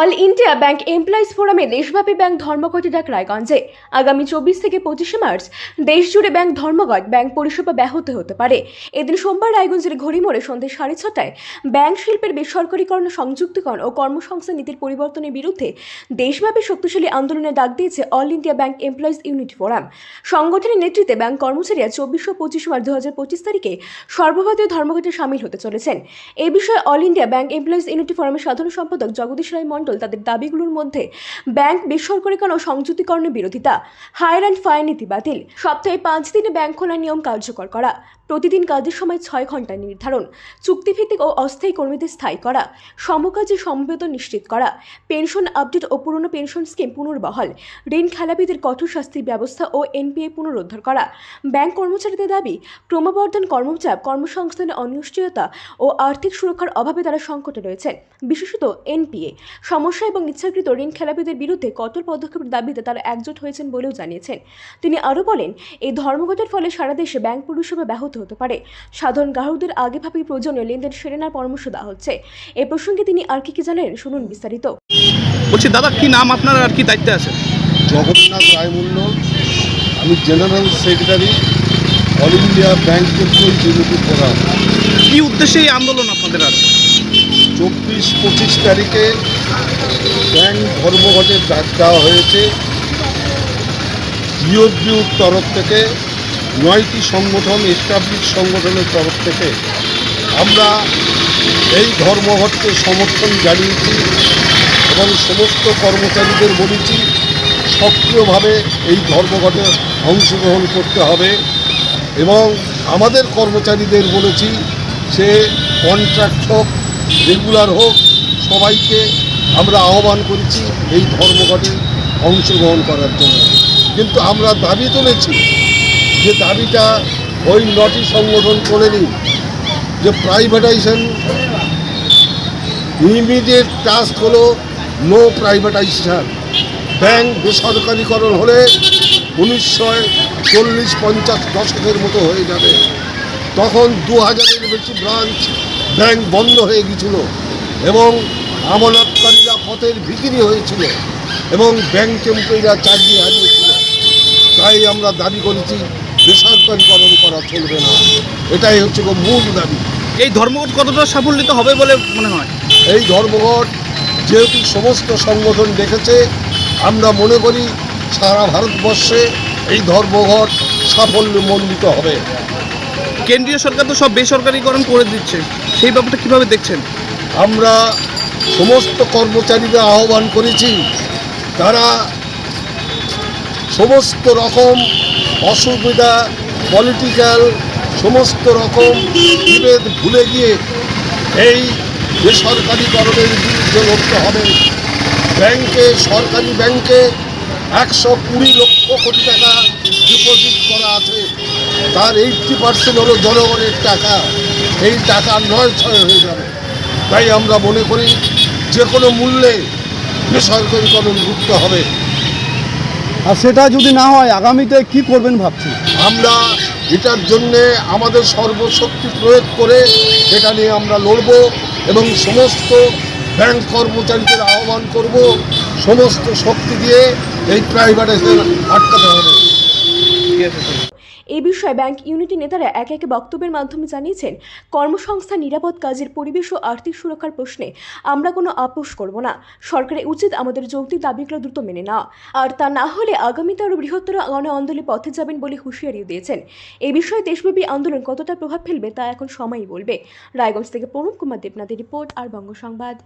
All India bank employees ফোরামে দেশব্যাপী bank ধর্মঘটে ডাক রায়গঞ্জে। আগামী 24 থেকে 25 মার্চ দেশজুড়ে ব্যাংক ধর্মঘট, ব্যাংক পরিষেবা ব্যাহত হতে পারে। এদিন সোমবার রায়গঞ্জের ঘড়িমোড়ে সন্ধ্যে 6:30টায় ব্যাংক শিল্পের বেসরকারীকরণ, সংযুক্তিকরণ ও কর্মসংস্থান নীতির পরিবর্তনের বিরুদ্ধে দেশব্যাপী শক্তিশালী আন্দোলনের ডাক দিয়েছে all India bank employees unity forum. সংগঠনের নেতৃত্বে ব্যাংক কর্মচারীরা 24 ও 25 মার্চ 2025 তারিখে সর্বভারতীয় ধর্মঘটে সামিল হতে চলেছেন। এই বিষয়ে all India bank employees unity ফোরামের সাধারণ সম্পাদক জগদীশ রায় মণ্ডল তাদের দাবিগুলোর মধ্যে ব্যাংক বেসরকারীকরণ ও সংযুক্তিকরণের বিরোধিতা, হায়ার অ্যান্ড ফায়ার নীতি বাতিল, সপ্তাহে 5 দিনে ব্যাংক খোলার নিয়ম কার্যকর করা, প্রতিদিন কাজের সময় 6 ঘন্টা নির্ধারণ, চুক্তিভিত্তিক ও অস্থায়ী কর্মীদের স্থায়ী করা, সমকাজে সমবেতন নিশ্চিত করা, পেনশন আপডেট ও পুরনো পেনশন স্কিম পুনর্বহাল, ঋণ খেলাপিদের কঠোর শাস্তির ব্যবস্থা ও এনপিএ পুনরুদ্ধার করা। ব্যাংক কর্মচারীদের দাবি, ক্রমবর্ধমান কর্মচাপ, কর্মসংস্থানের অনিশ্চয়তা ও আর্থিক সুরক্ষার অভাবে তারা সংকটে রয়েছেন। বিশেষত এনপিএ সমস্যা এবং ইচ্ছাকৃত ঋণ খেলাপিদের বিরুদ্ধে কঠোর পদক্ষেপের দাবিতে তারা একজোট হয়েছেন বলেও জানিয়েছেন। তিনি আরও বলেন, এই ধর্মঘটের ফলে সারা দেশে ব্যাংক পরিষেবা ব্যাহত হতে পারে। সাধারণ গ্রাহকদের আগেভাবেই প্রয়োজনীয় লেনদেন সেরে নেওয়ার পরামর্শ দেওয়া হচ্ছে। এ প্রসঙ্গে তিনি আর কি জানালেন, শুনুন বিস্তারিত। বলছি দাদা, কি নাম আপনার আর কি দায়িত্বে আছে? জগন্নাথ রায় মণ্ডল, আমি general secretary, all India bank employees unity forum. কি উদ্দেশ্যে এই আন্দোলন আপনাদের আছে? 24-25 তারিখে ব্যাংক ধর্মঘটের ডাক দেওয়া হয়েছে। ইউর তরফ থেকে 9টি সংগঠন, এস্টাবলিশ সংগঠনের তরফ থেকে আমরা এই ধর্মঘটকে সমর্থন জানিয়েছি এবং সমস্ত কর্মচারীদের বলেছি সক্রিয়ভাবে এই ধর্মঘটে অংশগ্রহণ করতে হবে। এবং আমাদের কর্মচারীদের বলেছি, সে কন্ট্রাক্ট হোক, রেগুলার হোক, সবাইকে আমরা আহ্বান করেছি এই ধর্মঘটে অংশগ্রহণ করার জন্য। কিন্তু আমরা দাবি তুলেছি, যে দাবিটা ওই 9টি সংগঠন করেনি, যে প্রাইভেটাইজেশন ইমিডিয়েট টাস্ক হলো নো প্রাইভেটাইজেশন। ব্যাংক বেসরকারীকরণ হলে 1940-50 দশকের মতো হয়ে যাবে। তখন 2000-এর বেশি ব্রাঞ্চ ব্যাংক বন্ধ হয়ে গিয়েছিল এবং আমানতকারীরা পথের ভিখিরি হয়েছিল এবং ব্যাংক এমপ্লয়িরা চাকরি হারিয়েছিল। তাই আমরা দাবি করেছি, বেসরকারীকরণ করা চলবে না। এটাই হচ্ছে মূল দাবি। এই ধর্মঘট কতটা সাফল্যিত হবে বলে মনে হয়? এই ধর্মঘট যেহেতু সমস্ত সংগঠন দেখেছে, আমরা মনে করি সারা ভারতবর্ষে এই ধর্মঘট সাফল্যমণ্ডিত হবে। কেন্দ্রীয় সরকার তো সব বেসরকারীকরণ করে দিচ্ছে, সেই ব্যাপারটা কীভাবে দেখছেন? আমরা সমস্ত কর্মচারীদের আহ্বান করেছি, তারা সমস্ত রকম অসুবিধা, পলিটিক্যাল সমস্ত রকম বিভেদ ভুলে গিয়ে এই বেসরকারীকরণের বিরুদ্ধে লড়তে হবে। ব্যাংকে, সরকারি ব্যাংকে 120 লক্ষ কোটি টাকা ডিপোজিট করা আছে, তার 80% হলো জনগণের টাকা। এই টাকা নয়-ছয় হয়ে যাবে। তাই আমরা মনে করি যে কোনো মূল্যে বেসরকারীকরণ করতে হবে। আর সেটা যদি না হয় আগামীতে কি করবেন ভাবছি? আমরা এটার জন্যে আমাদের সর্বশক্তি প্রয়োগ করে এটা নিয়ে আমরা লড়ব এবং সমস্ত ব্যাংক কর্মচারীদের আহ্বান করব, সমস্ত শক্তি দিয়ে এই প্রাইভেটাইজেশন আটকাতে হবে। এই বিষয়ে ব্যাংক ইউনিটি নেতারা একে একে বক্তব্যের মাধ্যমে জানিয়েছেন, কর্মসংস্থান, নিরাপদ কাজের পরিবেশ ও আর্থিক সুরক্ষার প্রশ্নে আমরা কোনো আপোষ করব না। সরকারের উচিত আমাদের যৌক্তিক দাবিগুলো দ্রুত মেনে নেওয়া, আর তা না হলে আগামীতে আরও বৃহত্তর গণ আন্দোলনের পথে যাবেন বলে হুঁশিয়ারিও দিয়েছেন। এই বিষয়ে দেশব্যাপী আন্দোলন কতটা প্রভাব ফেলবে তা এখন সময়ই বলবে। রায়গঞ্জ থেকে প্রণব কুমার দেবনাথের রিপোর্ট, আর বঙ্গ সংবাদ।